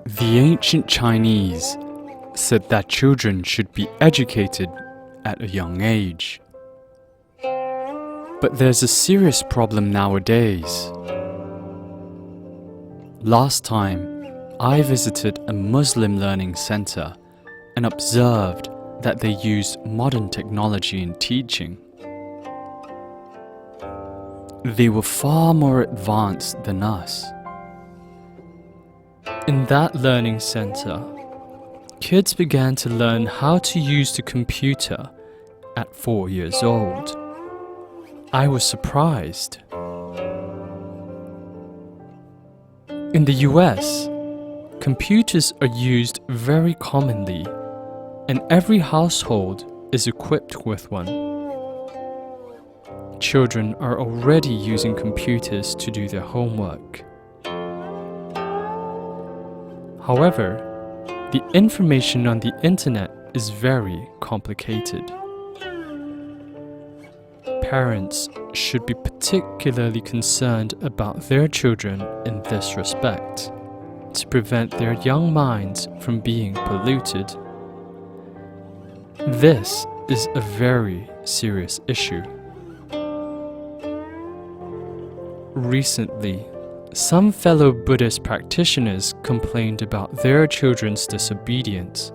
The ancient Chinese said that children should be educated at a young age. But there's a serious problem nowadays. Last time, I visited a Muslim learning center and observed that they used modern technology in teaching. They were far more advanced than us. In that learning center, kids began to learn how to use the computer at 4 years old. I was surprised. In the US, computers are used very commonly, and every household is equipped with one. Children are already using computers to do their homework. However, the information on the internet is very complicated. Parents should be particularly concerned about their children in this respect, to prevent their young minds from being polluted. This is a very serious issue. Recently, some fellow Buddhist practitioners complained about their children's disobedience,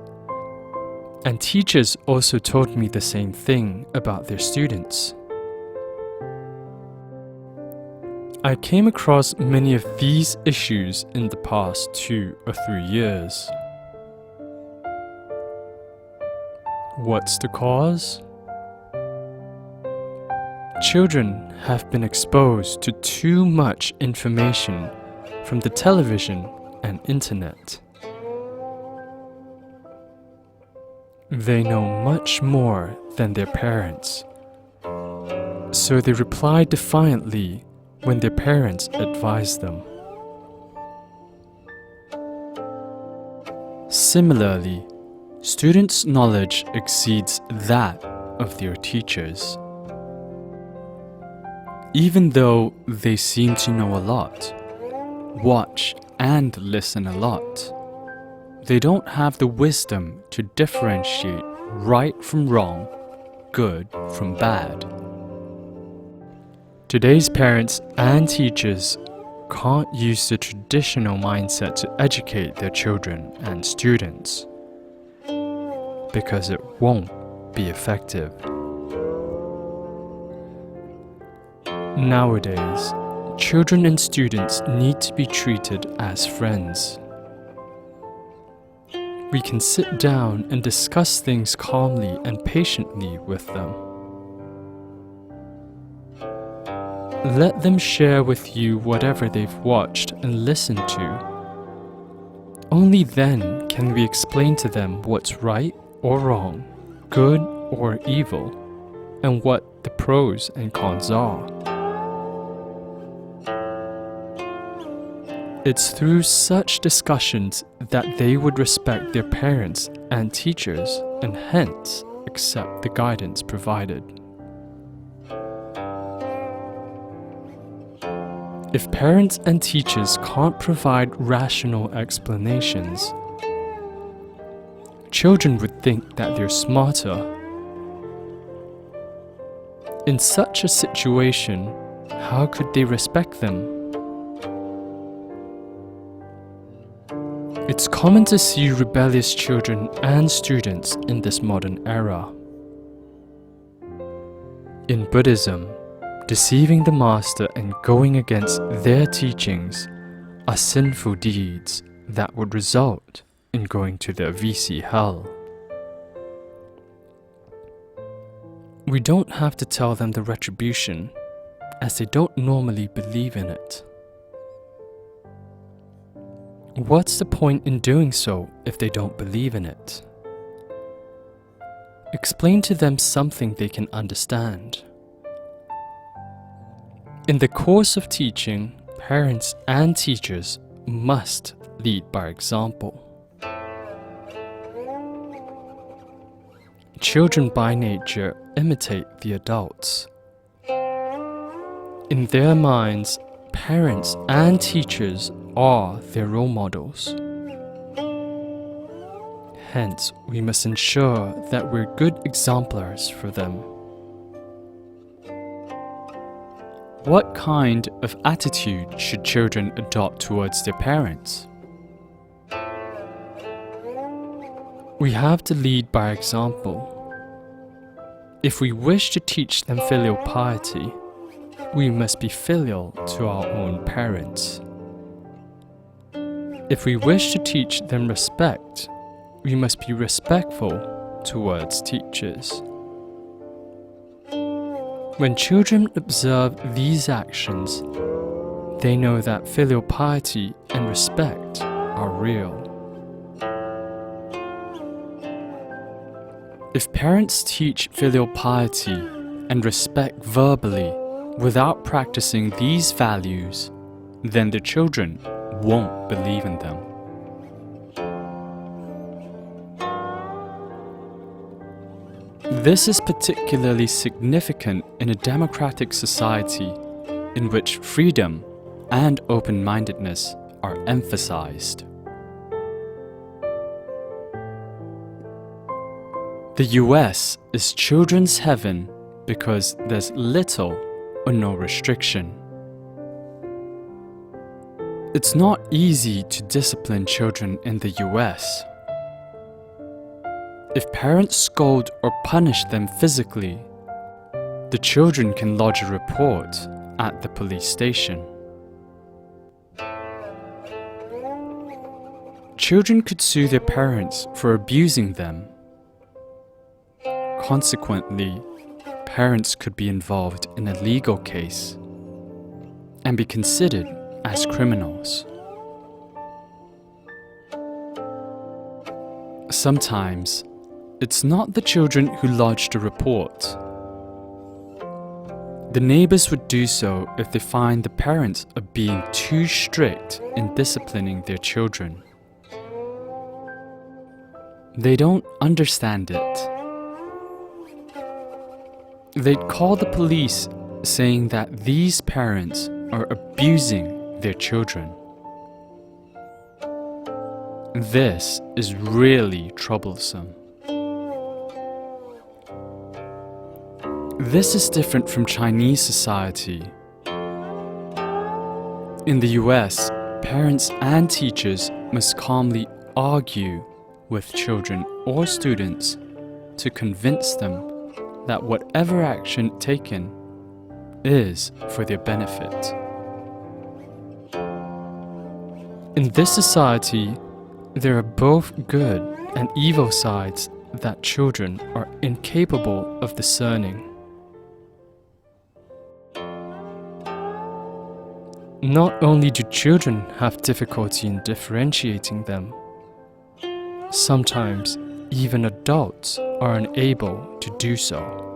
and teachers also told me the same thing about their students. I came across many of these issues in the past 2 or 3 years. What's the cause? Children have been exposed to too much information from the television and internet. They know much more than their parents, so they reply defiantly when their parents advise them. Similarly, students' knowledge exceeds that of their teachers. Even though they seem to know a lot, watch and listen a lot, they don't have the wisdom to differentiate right from wrong, good from bad. Today's parents and teachers can't use the traditional mindset to educate their children and students, because it won't be effective. Nowadays, children and students need to be treated as friends. We can sit down and discuss things calmly and patiently with them. Let them share with you whatever they've watched and listened to. Only then can we explain to them what's right or wrong, good or evil, and what the pros and cons are. It's through such discussions that they would respect their parents and teachers and hence accept the guidance provided. If parents and teachers can't provide rational explanations, children would think that they're smarter. In such a situation, how could they respect them? It's common to see rebellious children and students in this modern era. In Buddhism, deceiving the master and going against their teachings are sinful deeds that would result in going to the VC hell. We don't have to tell them the retribution, as they don't normally believe in it. What's the point in doing so if they don't believe in it? Explain to them something they can understand. In the course of teaching, parents and teachers must lead by example. Children by nature imitate the adults. In their minds, parents and teachers are their role models. Hence, we must ensure that we're good exemplars for them. What kind of attitude should children adopt towards their parents? We have to lead by example. If we wish to teach them filial piety, we must be filial to our own parents. If we wish to teach them respect, we must be respectful towards teachers. When children observe these actions, they know that filial piety and respect are real. If parents teach filial piety and respect verbally without practicing these values, then the children won't believe in them. This is particularly significant in a democratic society in which freedom and open-mindedness are emphasized. The US is children's heaven because there's little or no restriction. It's not easy to discipline children in the US. If parents scold or punish them physically, the children can lodge a report at the police station. Children could sue their parents for abusing them. Consequently, parents could be involved in a legal case and be considered as criminals. Sometimes, it's not the children who lodged a report. The neighbors would do so if they find the parents are being too strict in disciplining their children. They don't understand it. They'd call the police saying that these parents are abusing their children. This is really troublesome. This is different from Chinese society. In the US, parents and teachers must calmly argue with children or students to convince them that whatever action taken is for their benefit. In this society, there are both good and evil sides that children are incapable of discerning. Not only do children have difficulty in differentiating them, sometimes even adults are unable to do so.